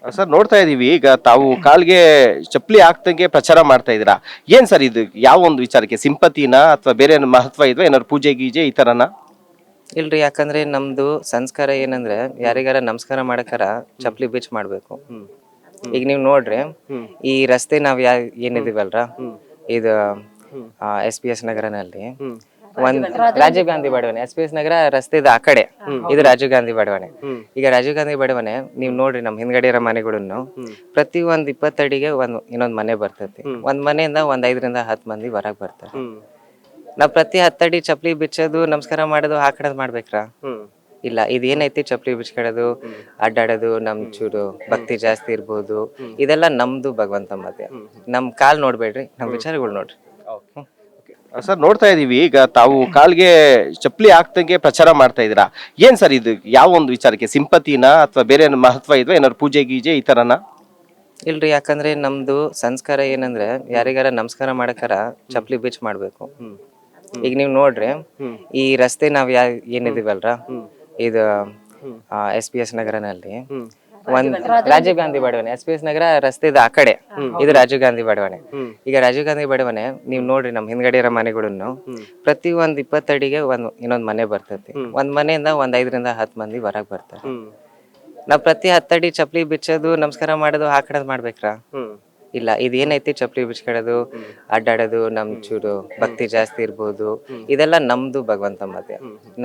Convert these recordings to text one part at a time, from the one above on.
Sir ನೋಡ್ತಾ ಇದೀವಿ ಈಗ ತಾವು ಕಾಲ್ಗೆ ಚಪ್ಪಲಿ ಹಾಕ್ದಂಗೆ ಪ್ರಚಾರ ಮಾಡ್ತಾ ಇದೀರಾ. ಏನ್ ಸರ್ ಇದು ಯಾವ ಒಂದು ವಿಚಾರಕ್ಕೆ ಸಿಂಪತಿನ ಅಥವಾ ಬೇರೆ ಏನಾದ್ರು ಮಹತ್ವ ಇದ್ವಾ ಏನಾದ್ರು ಪೂಜೆ ಗೀಜೆ ಈ ತರನ? ಇಲ್ರಿ, ಯಾಕಂದ್ರೆ ನಮ್ದು ಸಂಸ್ಕಾರ ಏನಂದ್ರೆ ಯಾರಿಗಾರ ನಮಸ್ಕಾರ ಮಾಡಕಾರ ಚಪ್ಲಿ ಬಿಚ್ ಮಾಡ್ಬೇಕು. ಈಗ ನೀವ್ ನೋಡ್ರಿ, ಈ ರಸ್ತೆ ನಾವ್ ಏನಿದೀವಲ್ರ, ಇದು SPS ನಗರನಲ್ಲಿ ಒಂದ್ ರಾಜೀವ್ ಗಾಂಧಿ ಬಡಾವಣೆ, SPS ನಗರ ರಸ್ತೆದ ಆ ಕಡೆ ಇದು ರಾಜೀವ್ ಗಾಂಧಿ ಬಡಾವಣೆ. ಈಗ ರಾಜೀವ್ ಗಾಂಧಿ ಬಡಾವಣೆ ನೀವ್ ನೋಡ್ರಿ, ನಮ್ ಹಿಂದ್ಗಡೆ ಇರೋ ಮನೆಗಳನ್ನು ಪ್ರತಿ ಒಂದ್ 20 ಅಡಿಗೆ ಇನ್ನೊಂದ್ ಮನೆ ಬರ್ತೈತಿ. ಒಂದ್ ಮನೆಯಿಂದ ಒಂದ್ 5ರಿಂದ 10 ಮಂದಿ ಹೊರಗ್ ಬರ್ತಾರೆ. ನಾವ್ ಪ್ರತಿ 10 ಅಡಿ ಚಪ್ಲಿ ಬಿಚ್ಚೋದು, ನಮಸ್ಕಾರ ಮಾಡೋದು, ಹಾಕಡೋದು ಮಾಡ್ಬೇಕ್ರ? ಇಲ್ಲ, ಇದೇನೈತಿ ಚಪ್ಲಿ ಬಿಚ್ಕೊಳ್ಳೋದು, ಅಡ್ಡಾಡೋದು, ನಮ್ ಚೂರು ಭಕ್ತಿ ಜಾಸ್ತಿ ಇರ್ಬೋದು, ಇದೆಲ್ಲ ನಮ್ದು ಭಗವಂತ ಮಧ್ಯ. ನಮ್ ಕಾಲ್ ನೋಡ್ಬೇಡ್ರಿ, ನಮ್ ವಿಚಾರಗಳು ನೋಡ್ರಿ. ಸರ್ ನೋಡ್ತಾ ಇದೀವಿ ಈಗ ತಾವು ಕಾಲ್ಗೆ ಚಪ್ಪಲಿ ಹಾಕ್ದಂಗೆ ಪ್ರಚಾರ ಮಾಡ್ತಾ ಇದೀರಾ. ಏನ್ ಸರ್ ಇದು ಯಾವ ಒಂದು ವಿಚಾರಕ್ಕೆ ಸಿಂಪತಿನ ಅಥವಾ ಬೇರೆ ಏನಾದ್ರು ಮಹತ್ವ ಇದ್ವಾ ಏನಾದ್ರು ಪೂಜೆ ಗೀಜೆ ಈ ತರನ? ಇಲ್ರಿ, ಯಾಕಂದ್ರೆ ನಮ್ದು ಸಂಸ್ಕಾರ ಏನಂದ್ರೆ ಯಾರಿಗಾರ ನಮಸ್ಕಾರ ಮಾಡಕಾರ ಚಪ್ಲಿ ಬಿಚ್ ಮಾಡ್ಬೇಕು. ಈಗ ನೀವ್ ನೋಡ್ರಿ, ಈ ರಸ್ತೆ ನಾವ್ ಏನಿದೀವಲ್ರ, ಇದು SPS ನಗರನಲ್ಲಿ ಒಂದ್ ರಾಜೀವ್ ಗಾಂಧಿ ಬಡಾವಣೆ, SPS ನಗರ ರಸ್ತೆದ ಆ ಕಡೆ ಇದು ರಾಜೀವ್ ಗಾಂಧಿ ಬಡಾವಣೆ. ಈಗ ರಾಜೀವ್ ಗಾಂಧಿ ಬಡಾವಣೆ ನೀವ್ ನೋಡ್ರಿ, ನಮ್ ಹಿಂದ್ಗಡೆ ಇರೋ ಮನೆಗಳನ್ನು ಪ್ರತಿ ಒಂದ್ 20 ಅಡಿಗೆ ಇನ್ನೊಂದ್ ಮನೆ ಬರ್ತೈತಿ. ಒಂದ್ ಮನೆಯಿಂದ ಒಂದ್ 5ರಿಂದ 10 ಮಂದಿ ಹೊರಗ್ ಬರ್ತಾರೆ. ನಾವ್ ಪ್ರತಿ 10 ಅಡಿ ಚಪ್ಲಿ ಬಿಚ್ಚೋದು, ನಮಸ್ಕಾರ ಮಾಡೋದು, ಹಾಕಡೋದು ಮಾಡ್ಬೇಕ್ರ? ಇಲ್ಲ, ಇದೇನೈತಿ ಚಪ್ಲಿ ಬಿಚ್ಕೊಳ್ಳೋದು, ಅಡ್ಡಾಡೋದು, ನಮ್ ಚೂರು ಭಕ್ತಿ ಜಾಸ್ತಿ ಇರ್ಬೋದು, ಇದೆಲ್ಲ ನಮ್ದು ಭಗವಂತ ಮಧ್ಯ.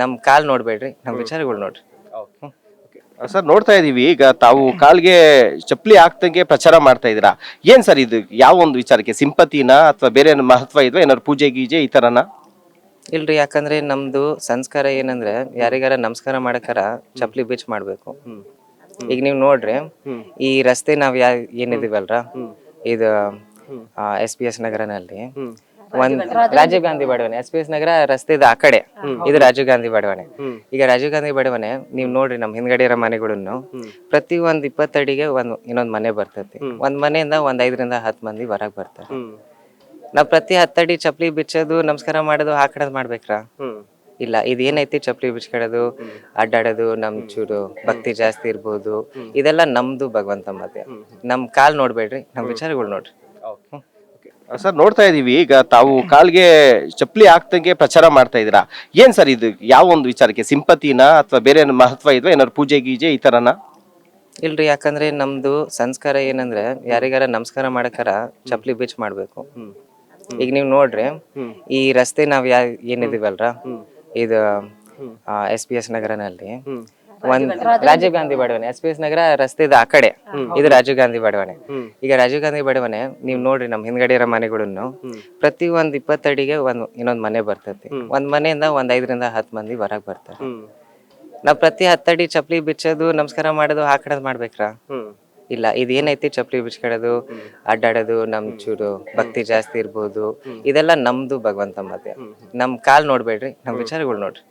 ನಮ್ ಕಾಲ್ ನೋಡ್ಬೇಡ್ರಿ, ನಮ್ ವಿಚಾರಗಳು ನೋಡ್ರಿ. ಸರ್ ನೋಡ್ತಾ ಇದೀವಿ ಈಗ ತಾವು ಕಾಲ್ಗೆ ಚಪ್ಪಲಿ ಹಾಕ್ದಂಗೆ ಪ್ರಚಾರ ಮಾಡ್ತಾ ಇದೀರಾ. ಏನ್ ಸರ್ ಇದು ಯಾವ ಒಂದು ವಿಚಾರಕ್ಕೆ ಸಿಂಪತಿನ ಅಥವಾ ಬೇರೆ ಏನಾದ್ರು ಮಹತ್ವ ಇದ್ವಾ ಏನಾದ್ರು ಪೂಜೆ ಗೀಜೆ ಈ ತರನ? ಇಲ್ರಿ, ಯಾಕಂದ್ರೆ ನಮ್ದು ಸಂಸ್ಕಾರ ಏನಂದ್ರೆ ಯಾರಿಗಾರ ನಮಸ್ಕಾರ ಮಾಡಕಾರ ಚಪ್ಲಿ ಬಿಚ್ ಮಾಡ್ಬೇಕು. ಈಗ ನೀವ್ ನೋಡ್ರಿ, ಈ ರಸ್ತೆ ನಾವ್ ಏನಿದೀವಲ್ರ, ಇದು SPS ನಗರನಲ್ಲಿ ಒಂದ್ ರಾಜೀವ್ ಗಾಂಧಿ ಬಡಾವಣೆ, SPS ನಗರ ರಸ್ತೆದ ಆ ಕಡೆ ಇದು ರಾಜೀವ್ ಗಾಂಧಿ ಬಡಾವಣೆ. ಈಗ ರಾಜೀವ್ ಗಾಂಧಿ ಬಡಾವಣೆ ನೀವ್ ನೋಡ್ರಿ, ನಮ್ ಹಿಂದ್ಗಡೆ ಇರೋ ಮನೆಗಳನ್ನು ಪ್ರತಿ ಒಂದ್ 20 ಅಡಿಗೆ ಇನ್ನೊಂದ್ ಮನೆ ಬರ್ತೈತಿ. ಒಂದ್ ಮನೆಯಿಂದ ಒಂದ್ 5ರಿಂದ 10 ಮಂದಿ ಹೊರಗ್ ಬರ್ತಾರೆ. ನಾವ್ ಪ್ರತಿ 10 ಅಡಿ ಚಪ್ಲಿ ಬಿಚ್ಚೋದು, ನಮಸ್ಕಾರ ಮಾಡೋದು, ಹಾಕಡೋದು ಮಾಡ್ಬೇಕ್ರ? ಇಲ್ಲ, ಇದೇನೈತಿ ಚಪ್ಲಿ ಬಿಚ್ಕೊಳ್ಳೋದು, ಅಡ್ಡಾಡೋದು, ನಮ್ ಚೂರು ಭಕ್ತಿ ಜಾಸ್ತಿ ಇರ್ಬೋದು, ಇದೆಲ್ಲ ನಮ್ದು ಭಗವಂತ ಮಧ್ಯ. ನಮ್ ಕಾಲ್ ನೋಡ್ಬೇಡ್ರಿ, ನಮ್ ವಿಚಾರಗಳು ನೋಡ್ರಿ. ಸರ್ ನೋಡ್ತಾ ಇದೀವಿ ಈಗ ತಾವು ಕಾಲ್ಗೆ ಚಪ್ಪಲಿ ಹಾಕ್ದಂಗೆ ಪ್ರಚಾರ ಮಾಡ್ತಾ ಇದೀರಾ. ಏನ್ ಸರ್ ಇದು ಯಾವ ಒಂದು ವಿಚಾರಕ್ಕೆ ಸಿಂಪತಿನ ಅಥವಾ ಬೇರೆ ಏನಾದ್ರು ಮಹತ್ವ ಇದ್ವಾ ಏನಾದ್ರು ಪೂಜೆ ಗೀಜೆ ಈ ತರನ? ಇಲ್ರಿ, ಯಾಕಂದ್ರೆ ನಮ್ದು ಸಂಸ್ಕಾರ ಏನಂದ್ರೆ ಯಾರಿಗಾರ ನಮಸ್ಕಾರ ಮಾಡಕಾರ ಚಪ್ಲಿ ಬಿಚ್ ಮಾಡ್ಬೇಕು. ಈಗ ನೀವ್ ನೋಡ್ರಿ, ಈ ರಸ್ತೆ ನಾವ್ ಏನಿದೀವಲ್ರ, ಇದು SPS ನಗರನಲ್ಲಿ ಒಂದ್ ರಾಜೀವ್ ಗಾಂಧಿ ಬಡಾವಣೆ, SPS ನಗರ ರಸ್ತೆದ ಆ ಕಡೆ ಇದು ರಾಜೀವ್ ಗಾಂಧಿ ಬಡಾವಣೆ. ಈಗ ರಾಜೀವ್ ಗಾಂಧಿ ಬಡಾವಣೆ ನೀವ್ ನೋಡ್ರಿ, ನಮ್ ಹಿಂದ್ಗಡೆ ಇರೋ ಮನೆಗಳನ್ನು ಪ್ರತಿ ಒಂದ್ 20 ಅಡಿಗೆ ಇನ್ನೊಂದ್ ಮನೆ ಬರ್ತೈತಿ. ಒಂದ್ ಮನೆಯಿಂದ ಒಂದ್ 5ರಿಂದ 10 ಮಂದಿ ಹೊರಗ್ ಬರ್ತಾರೆ. ನಾವ್ ಪ್ರತಿ 10 ಅಡಿ ಚಪ್ಲಿ ಬಿಚ್ಚೋದು, ನಮಸ್ಕಾರ ಮಾಡೋದು, ಹಾಕಡೋದು ಮಾಡ್ಬೇಕ್ರ? ಇಲ್ಲ, ಇದೇನೈತಿ ಚಪ್ಲಿ ಬಿಚ್ಕೊಳ್ಳೋದು, ಅಡ್ಡಾಡೋದು, ನಮ್ ಚೂರು ಭಕ್ತಿ ಜಾಸ್ತಿ ಇರ್ಬೋದು, ಇದೆಲ್ಲ ನಮ್ದು ಭಗವಂತ ಮಧ್ಯ. ನಮ್ ಕಾಲ್ ನೋಡ್ಬೇಡ್ರಿ, ನಮ್ ವಿಚಾರಗಳು ನೋಡ್ರಿ.